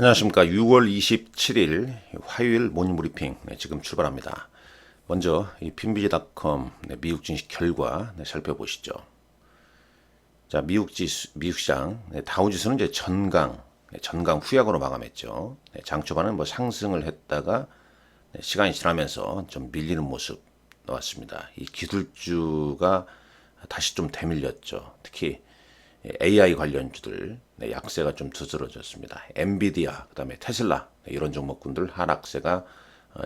안녕하십니까. 6월 27일 화요일 모닝브리핑 지금 출발합니다. 먼저 이 핀비지닷컴 미국 증시 결과 살펴보시죠. 자, 미국 시장 다우지수는 이제 전강 후약으로 마감했죠. 장 초반은 뭐 상승을 했다가 시간이 지나면서 좀 밀리는 모습 나왔습니다. 이 기술주가 다시 좀 대밀렸죠. 특히 AI 관련주들 약세가 좀 두드러졌습니다. 엔비디아, 그다음에 테슬라 이런 종목군들 하락세가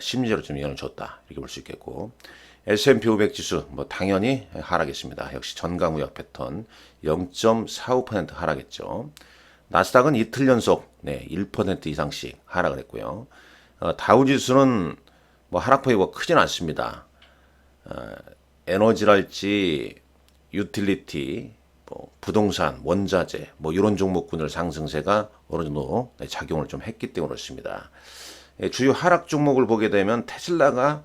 심리적으로 좀 영향을 줬다 이렇게 볼 수 있겠고, S&P 500 지수 뭐 당연히 하락했습니다. 역시 전강우약 패턴 0.45% 하락했죠. 나스닥은 이틀 연속 1% 이상씩 하락을 했고요. 다우지수는 뭐 하락폭이 크진 않습니다. 에너지랄지 유틸리티, 부동산, 원자재 이런 종목군들 상승세가 어느 정도 작용을 좀 했기 때문에 그렇습니다. 주요 하락 종목을 보게 되면 테슬라가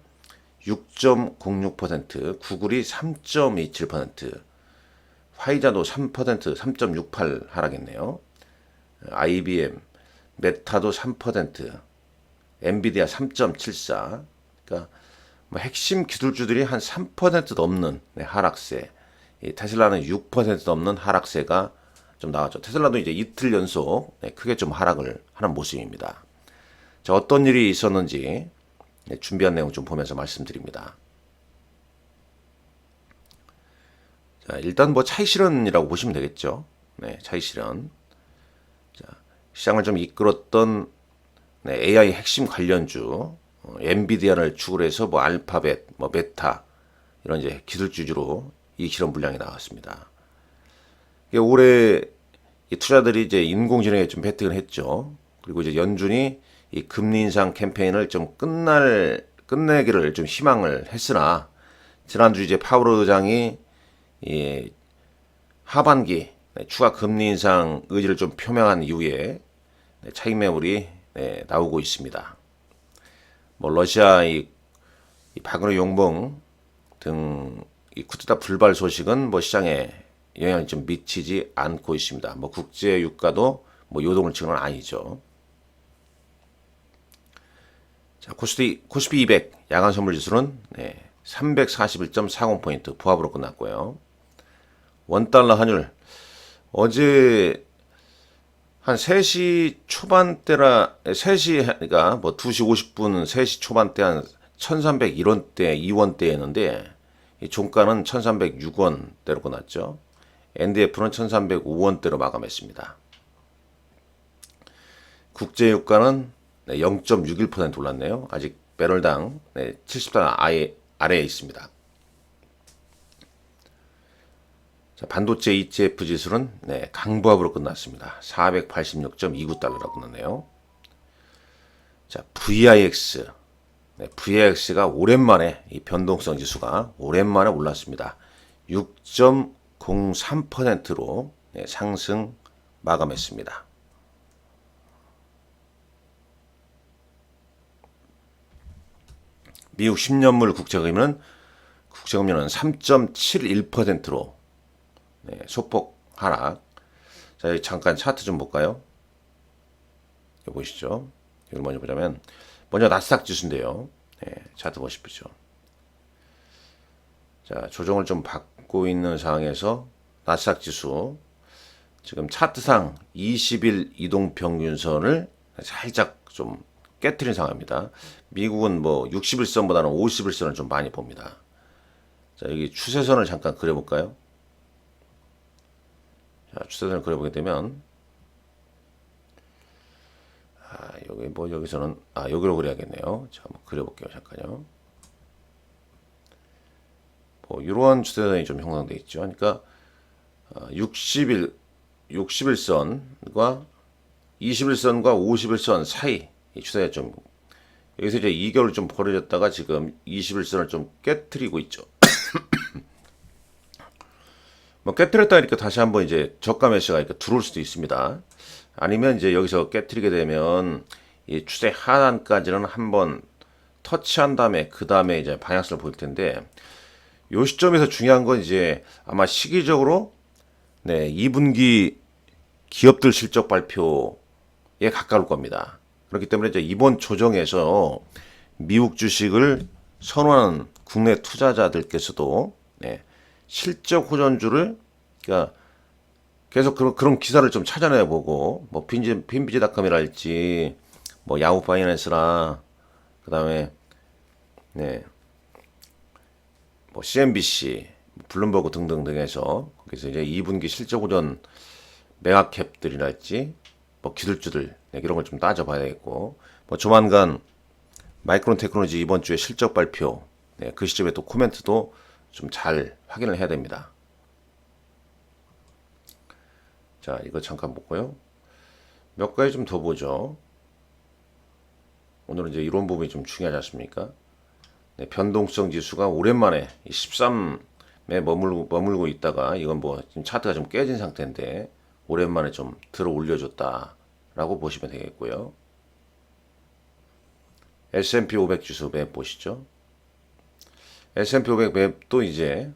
6.06%, 구글이 3.27%, 화이자도 3%, 3.68 하락했네요. IBM, 메타도 3%, 엔비디아 3.74. 그러니까 핵심 기술주들이 한 3% 넘는 하락세. 테슬라는 6% 넘는 하락세가 좀 나왔죠. 테슬라도 이제 이틀 연속 크게 좀 하락을 하는 모습입니다. 자, 어떤 일이 있었는지 준비한 내용 좀 보면서 말씀드립니다. 자, 일단 뭐 차익 실현이라고 보시면 되겠죠. 차익 실현. 자, 시장을 좀 이끌었던 AI 핵심 관련주, 엔비디아를 축으로 해서 뭐 알파벳, 메타 이런 이제 기술주주로 이 실현 물량이 나왔습니다. 올해 이 투자들이 이제 인공지능에 좀 베팅을 했죠. 그리고 이제 연준이 이 금리 인상 캠페인을 좀 끝내기를 좀 희망을 했으나, 지난주 이제 파월 의장이 이 하반기 추가 금리 인상 의지를 좀 표명한 이후에 차익 매물이 나오고 있습니다. 뭐 러시아 이 박은호 용봉 등 이 쿠데타 불발 소식은 뭐 시장에 영향을 좀 미치지 않고 있습니다. 뭐 국제 유가도 뭐 요동을 치는 건 아니죠. 자, 코스피 200 야간 선물 지수는 341.40포인트 부합으로 끝났고요. 원달러 환율 어제 한 3시 초반대라 3시 그러니까 뭐 2시 50분 3시 초반대 한 1301원대 2원대였는데 이 종가는 1306원대로 끝났죠. NDF는 1305원대로 마감했습니다. 국제유가는 0.61% 올랐네요. 아직 배럴당 70달러 아래에 있습니다. 자, 반도체 ETF 지수는 강보합으로 끝났습니다. 486.29달러로 끝났네요. 자, VIX가 오랜만에 이 변동성 지수가 오랜만에 올랐습니다. 6.03%로 상승 마감했습니다. 미국 10년물 국채금리는 3.71%로 소폭 하락. 자, 잠깐 차트 좀 볼까요? 여기 보시죠. 이걸 먼저 보자면 먼저 나스닥 지수인데요. 차트 보십시오. 자, 조정을 좀 받고 있는 상황에서 나스닥 지수 지금 차트상 20일 이동평균선을 살짝 좀 깨트린 상황입니다. 미국은 뭐 60일선보다는 50일선을 좀 많이 봅니다. 자, 여기 추세선을 잠깐 그려볼까요? 자, 추세선을 그려보게 되면 여기 뭐 여기서는 여기로 그려야겠네요. 자, 한번 그려볼게요. 잠깐요. 뭐 이러한 추세선이 좀 형성돼 있죠. 그러니까 60일선과 20일선과 50일선 사이 이 추세가 좀 여기서 이제 2개월 좀 벌어졌다가 지금 21선을 좀 깨트리고 있죠. 뭐 깨트렸다 니까 다시 한번 이제 저가 매수가 이렇게 들어올 수도 있습니다. 아니면 이제 여기서 깨트리게 되면 이 추세 하단까지는 한번 터치한 다음에 그 다음에 이제 방향성을 보일 텐데, 요 시점에서 중요한 건 이제 아마 시기적으로 2분기 기업들 실적 발표 가까울 겁니다. 그렇기 때문에 이제 이번 조정에서 미국 주식을 선호하는 국내 투자자들께서도 실적 호전주를 그러니까 계속 그런 기사를 좀 찾아내보고 뭐 핀비지닷컴이랄지 뭐 야후 파이낸스나 그다음에 뭐 CNBC, 블룸버그 등등등에서 거기서 이제 2분기 실적 호전 메가캡들이랄지 뭐 기술주들 이런 걸 좀 따져봐야겠고 뭐 조만간 마이크론 테크놀로지 이번 주에 실적 발표 그 시점에 또 코멘트도 좀 잘 확인을 해야 됩니다. 자, 이거 잠깐 보고요. 몇 가지 좀 더 보죠. 오늘은 이제 이론 부분이 좀 중요하지 않습니까? 변동성 지수가 오랜만에 13에 머물고 있다가 이건 뭐 지금 차트가 좀 깨진 상태인데 오랜만에 좀 들어 올려줬다라고 보시면 되겠고요. S&P 500 지수 맵 보시죠. S&P 500 맵도 이제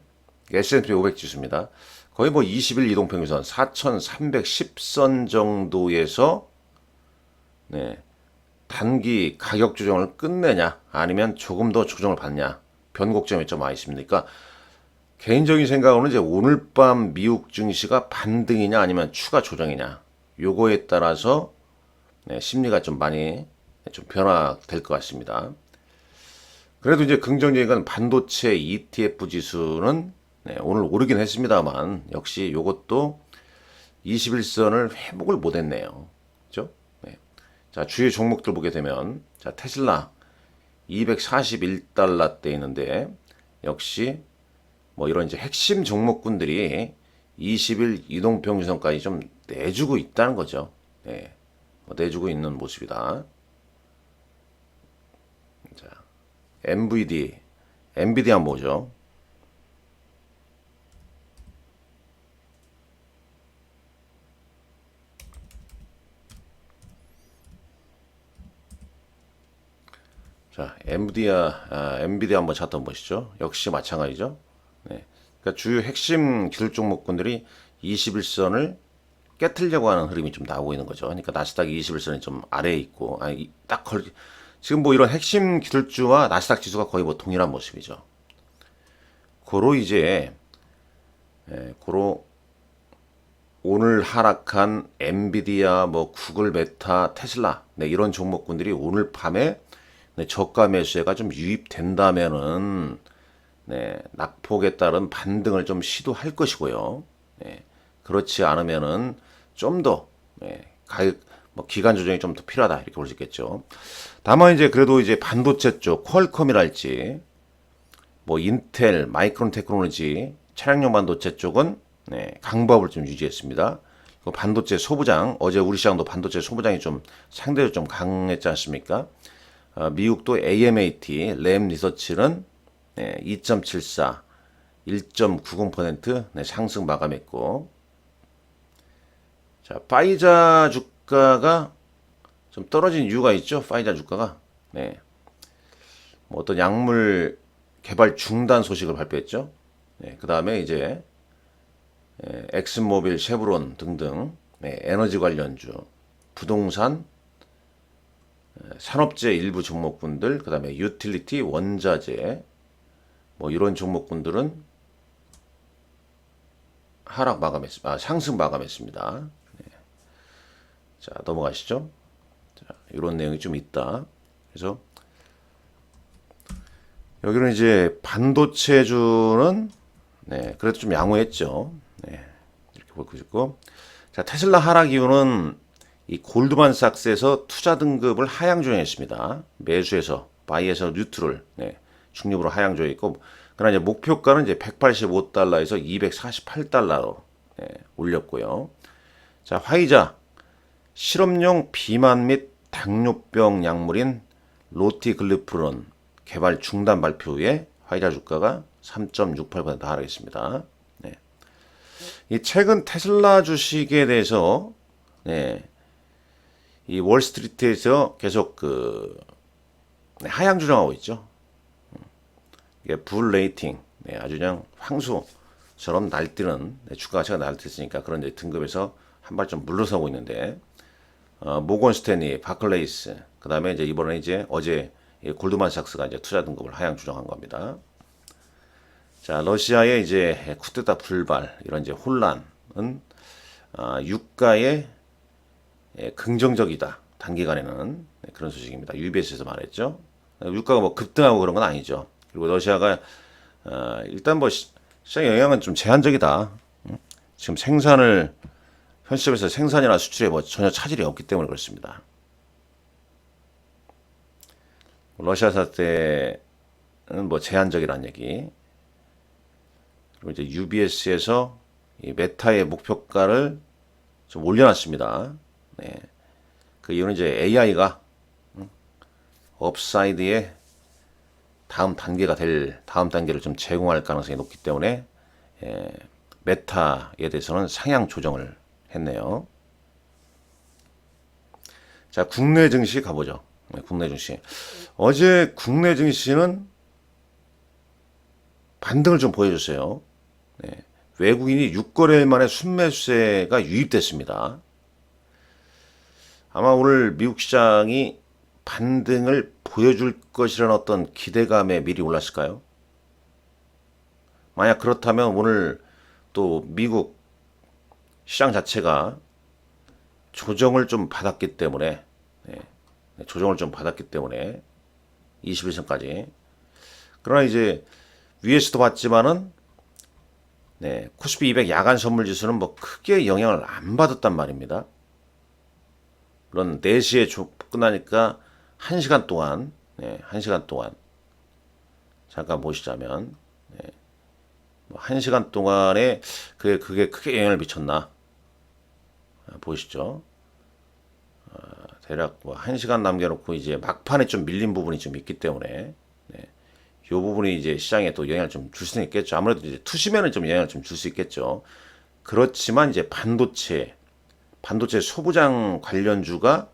S&P 500 지수입니다. 거의 뭐 20일 이동평균선 4,310선 정도에서 단기 가격 조정을 끝내냐 아니면 조금 더 조정을 받냐 변곡점이 좀 많이 있습니다. 그러니까 개인적인 생각으로는 이제 오늘 밤 미국 증시가 반등이냐 아니면 추가 조정이냐 요거에 따라서 심리가 좀 많이 좀 변화될 것 같습니다. 그래도 이제 긍정적인 건 반도체 ETF 지수는 오늘 오르긴 했습니다만 역시 요것도 21선을 회복을 못했네요. 그죠? 자, 주요 종목들 보게 되면 자, 테슬라 241달러대 있는데 역시 뭐 이런 이제 핵심 종목군들이 20일 이동평균선까지 좀 내주고 있다는 거죠. 내주고 있는 모습이다. 자, 엔비디아 한번 보죠. 자, 엔비디아 한번 차트 한번 보시죠. 역시 마찬가지죠. 그러니까 주요 핵심 기술 종목군들이 21선을 깨트리려고 하는 흐름이 좀 나오고 있는 거죠. 그러니까 나스닥 21선이 좀 아래에 있고, 지금 뭐 이런 핵심 기술주와 나스닥 지수가 거의 뭐 동일한 모습이죠. 고로 이제, 고로 오늘 하락한 엔비디아, 뭐 구글, 메타, 테슬라, 이런 종목군들이 오늘 밤에 저가 매수세가 좀 유입된다면은 낙폭에 따른 반등을 좀 시도할 것이고요. 그렇지 않으면은 좀 더 가격 뭐 기간 조정이 좀 더 필요하다 이렇게 볼 수 있겠죠. 다만 이제 그래도 이제 반도체 쪽 퀄컴이랄지 뭐 인텔, 마이크론 테크놀로지, 차량용 반도체 쪽은 강보합을 좀 유지했습니다. 그 반도체 소부장 어제 우리 시장도 반도체 소부장이 좀 상대적으로 좀 강했지 않습니까? 미국도 AMAT 램 리서치는 2.74, 1.90% 상승 마감했고, 자, 파이자 주가가 좀 떨어진 이유가 있죠. 파이자 주가가 뭐 어떤 약물 개발 중단 소식을 발표했죠. 그 다음에 이제 엑슨모빌, 쉐브론 등등 에너지 관련주, 부동산, 산업재 일부 종목군들, 그 다음에 유틸리티, 원자재, 뭐 이런 종목군들은 상승 마감했습니다. 자, 넘어가시죠. 자, 이런 내용이 좀 있다. 그래서 여기는 이제 반도체주는 그래도 좀 양호했죠. 이렇게 보고 있고, 자, 테슬라 하락 이유는 이 골드만삭스에서 투자 등급을 하향 조정했습니다. 매수에서 바이에서 뉴트럴 중립으로 하향 조정했고, 그러나 이제 목표가는 이제 185달러에서 248달러로 올렸고요. 자, 화이자 실험용 비만 및 당뇨병 약물인 로티글리프론 개발 중단 발표 후에 화이자 주가가 3.68% 하락했습니다. 이 최근 테슬라 주식에 대해서 이 월스트리트에서 계속 하향 조정하고 있죠. 이게 불 레이팅, 아주 그냥 황소처럼 날뛰는 주가 가치가 날뛰으니까 그런 등급에서 한 발 좀 물러서고 있는데 모건 스탠리, 바클레이스, 그 다음에 이제 이번에 이제 어제 골드만삭스가 이제 투자 등급을 하향 조정한 겁니다. 자, 러시아의 이제 쿠데타 불발 이런 이제 혼란은 유가에 긍정적이다. 단기간에는 그런 소식입니다. UBS에서 말했죠. 유가가 뭐 급등하고 그런 건 아니죠. 그리고 러시아가 일단 뭐 시장 영향은 좀 제한적이다. 지금 생산을 현 시점에서 생산이나 수출에 뭐 전혀 차질이 없기 때문에 그렇습니다. 러시아 사태는 뭐 제한적이라는 얘기. 그리고 이제 UBS에서 이 메타의 목표가를 좀 올려놨습니다. 네. 그 이유는 이제 AI가 업사이드의 다음 단계를 좀 제공할 가능성이 높기 때문에 메타에 대해서는 상향 조정을 했네요. 자, 국내 증시 가보죠. 네, 국내 증시. 어제 국내 증시는 반등을 좀 보여줬어요. 네, 외국인이 6거래일 만에 순매수세가 유입됐습니다. 아마 오늘 미국 시장이 반등을 보여줄 것이라는 어떤 기대감에 미리 올랐을까요? 만약 그렇다면 오늘 또 미국 시장 자체가 조정을 좀 받았기 때문에 조정을 좀 받았기 때문에 21선까지 그러나 이제 위에서도 봤지만은 코스피 200 야간 선물 지수는 뭐 크게 영향을 안 받았단 말입니다. 물론 4시에 끝나니까 1시간 동안 1시간 동안 잠깐 보시자면 1시간 동안에 그게 크게 영향을 미쳤나 보이시죠? 대략 뭐 1시간 남겨놓고 이제 막판에 좀 밀린 부분이 좀 있기 때문에 이 부분이 이제 시장에 또 영향을 좀 줄 수는 있겠죠. 아무래도 이제 투심에는 좀 영향을 좀 줄 수 있겠죠. 그렇지만 이제 반도체 소부장 관련주가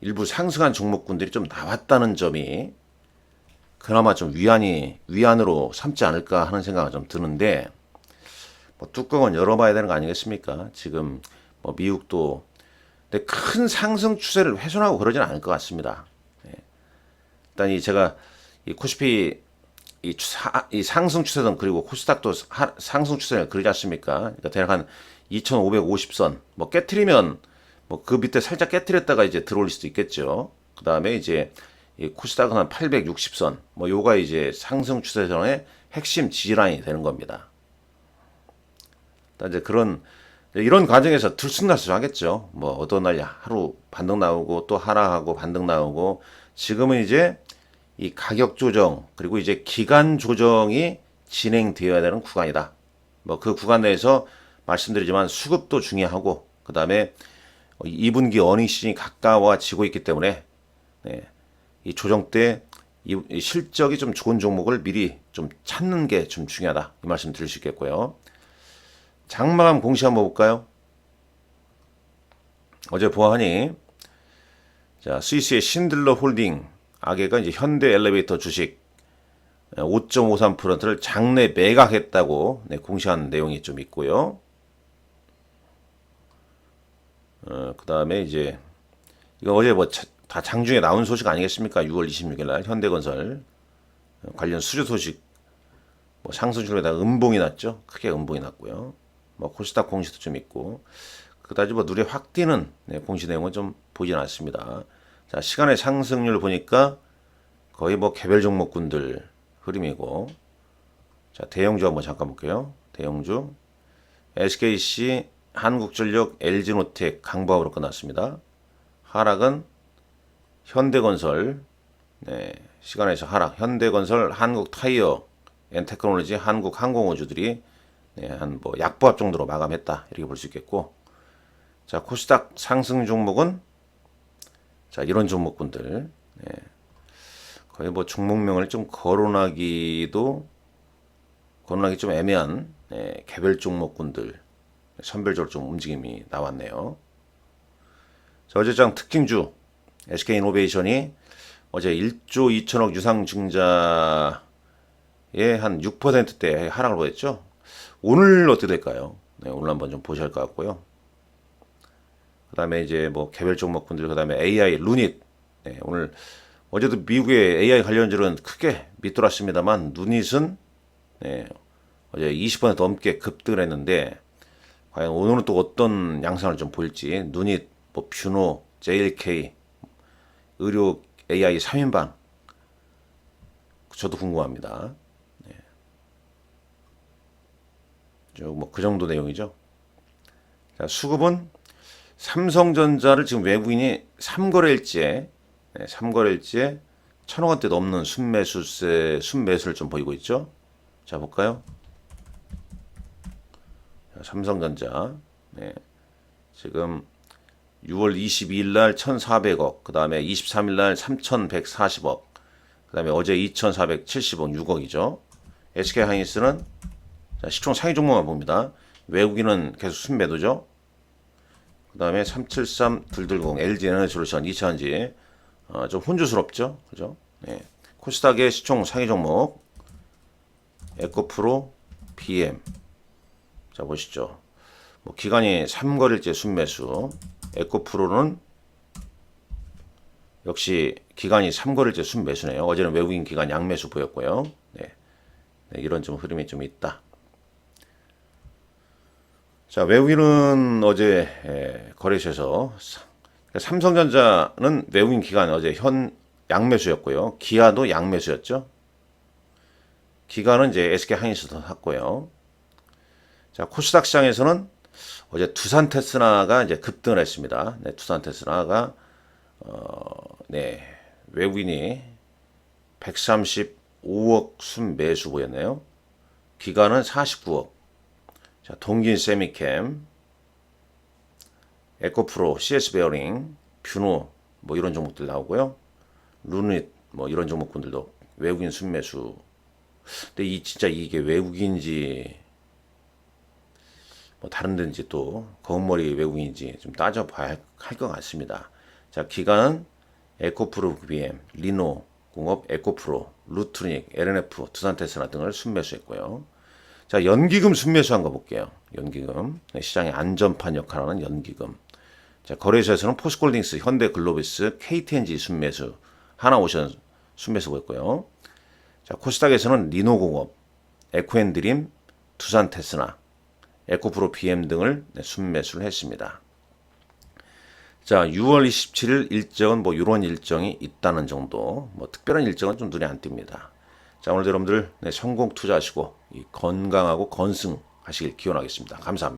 일부 상승한 종목군들이 좀 나왔다는 점이 그나마 좀 위안으로 삼지 않을까 하는 생각이 좀 드는데 뭐 뚜껑은 열어봐야 되는 거 아니겠습니까? 지금 뭐 미국도 근데 큰 상승 추세를 훼손하고 그러진 않을 것 같습니다. 일단 제가 이 코스피 이 상승 추세든 그리고 코스닥도 상승 추세를 그리지 않습니까? 그러니까 대략 한 2,550선 뭐 깨트리면 뭐 그 밑에 살짝 깨트렸다가 이제 들어올 수도 있겠죠. 그 다음에 이제 이 코스닥은 한 860선 뭐 요가 이제 상승 추세선의 핵심 지지라인이 되는 겁니다. 일단 이제 이런 과정에서 들쑥날쑥하겠죠. 뭐 어떤 날 하루 반등 나오고 또 하락하고 반등 나오고 지금은 이제 이 가격 조정 그리고 이제 기간 조정이 진행되어야 되는 구간이다. 뭐 그 구간 내에서 말씀드리지만 수급도 중요하고 그 다음에 2분기 어닝 시즌이 가까워지고 있기 때문에 이 조정 때 이 실적이 좀 좋은 종목을 미리 좀 찾는 게 좀 중요하다. 이 말씀 드릴 수 있겠고요. 장마감 공시 한번 볼까요? 어제 보아하니 자 스위스의 신들러 홀딩 아게가 이제 현대 엘리베이터 주식 5.53%를 장내 매각했다고 공시한 내용이 좀 있고요. 그 다음에 이제 이거 어제 뭐 다 장중에 나온 소식 아니겠습니까? 6월 26일 날 현대건설 관련 수주 소식 뭐 상승률에다가 음봉이 났죠. 크게 음봉이 났고요. 뭐 코스닥 공시도 좀 있고 그다지 뭐 눈에 확 띄는 공시 내용은 좀 보이진 않습니다. 자 시간의 상승률 보니까 거의 뭐 개별 종목군들 흐름이고 자 대형주 한번 잠깐 볼게요. 대형주 SKC, 한국전력, LG노텍 강보합으로 끝났습니다. 하락은 현대건설 시간에서 하락 현대건설, 한국타이어, 엔테크놀로지, 한국항공우주들이 한 뭐 약보합 정도로 마감했다 이렇게 볼 수 있겠고 자 코스닥 상승 종목은 자 이런 종목군들 거의 뭐 종목명을 좀 거론하기 좀 애매한 개별 종목군들 선별적으로 좀 움직임이 나왔네요. 자, 어제장 특징주 SK이노베이션이 어제 1조 2천억 유상 증자에 한 6%대 하락을 보였죠. 오늘 어떻게 될까요? 오늘 한번 좀 보셔야 할 것 같고요. 그다음에 이제 뭐 개별 종목분들, 그다음에 AI 루닛. 네, 오늘 어제도 미국의 AI 관련주는 크게 밑돌았습니다만 루닛은 네, 어제 20% 넘게 급등을 했는데 과연 오늘은 또 어떤 양상을 좀 보일지. 루닛, 뭐 뷰노, JLK, 의료 AI 3인방 저도 궁금합니다. 뭐 그 정도 내용이죠. 자, 수급은 삼성전자를 지금 외국인이 3거래일째 1,000억 원대 넘는 순매수를 좀 보이고 있죠. 자, 볼까요? 자, 삼성전자 지금 6월 22일 날 1,400억, 그 다음에 23일 날 3,140억, 그 다음에 어제 2,470억, 6억이죠. SK하이닉스는 시총 상위 종목만 봅니다. 외국인은 계속 순매도죠. 그 다음에 373-220 LG에너지솔루션, 이차전지 좀 혼주스럽죠. 그죠? 네. 코스닥의 시총 상위 종목 에코프로, BM. 자, 보시죠. 뭐 기간이 3거래일째 순매수. 에코프로는 역시 기간이 3거래일째 순매수네요. 어제는 외국인 기간 양매수 보였고요. 네. 이런 좀 흐름이 좀 있다. 자, 외국인은 어제 거래소에서 삼성전자는 외국인 기간 어제 현 양매수였고요. 기아도 양매수였죠. 기관은 이제 SK하이닉스도 샀고요. 자, 코스닥 시장에서는 어제 두산 테스나가 이제 급등을 했습니다. 네, 두산 테스나가 외국인이 135억 순매수 보였네요. 기관은 49억. 자, 동긴 세미캠, 에코프로, CS베어링, 뷰노 뭐 이런 종목들 나오고요. 루닛 뭐 이런 종목군들도 외국인 순매수. 근데 진짜 이게 외국인지 뭐 다른 데인지 또 검은머리 외국인인지 좀 따져봐야 할 것 같습니다. 자, 기관은 에코프로 BM, 리노 공업, 에코프로, 루트닉, LNF, 두산테스나 등을 순매수했고요. 자, 연기금 순매수한 거 볼게요. 연기금. 시장의 안전판 역할하는 연기금. 자, 거래소에서는 포스콜딩스, 현대글로비스, KTNG 순매수, 하나오션 순매수 보였고요. 자, 코스닥에서는 리노공업, 에코앤드림, 두산테스나, 에코프로 BM 등을 순매수를 했습니다. 자, 6월 27일 일정은 뭐 이런 일정이 있다는 정도. 뭐 특별한 일정은 좀 눈에 안 띕니다. 자, 오늘도 여러분들 성공 투자하시고 건강하고 건승하시길 기원하겠습니다. 감사합니다.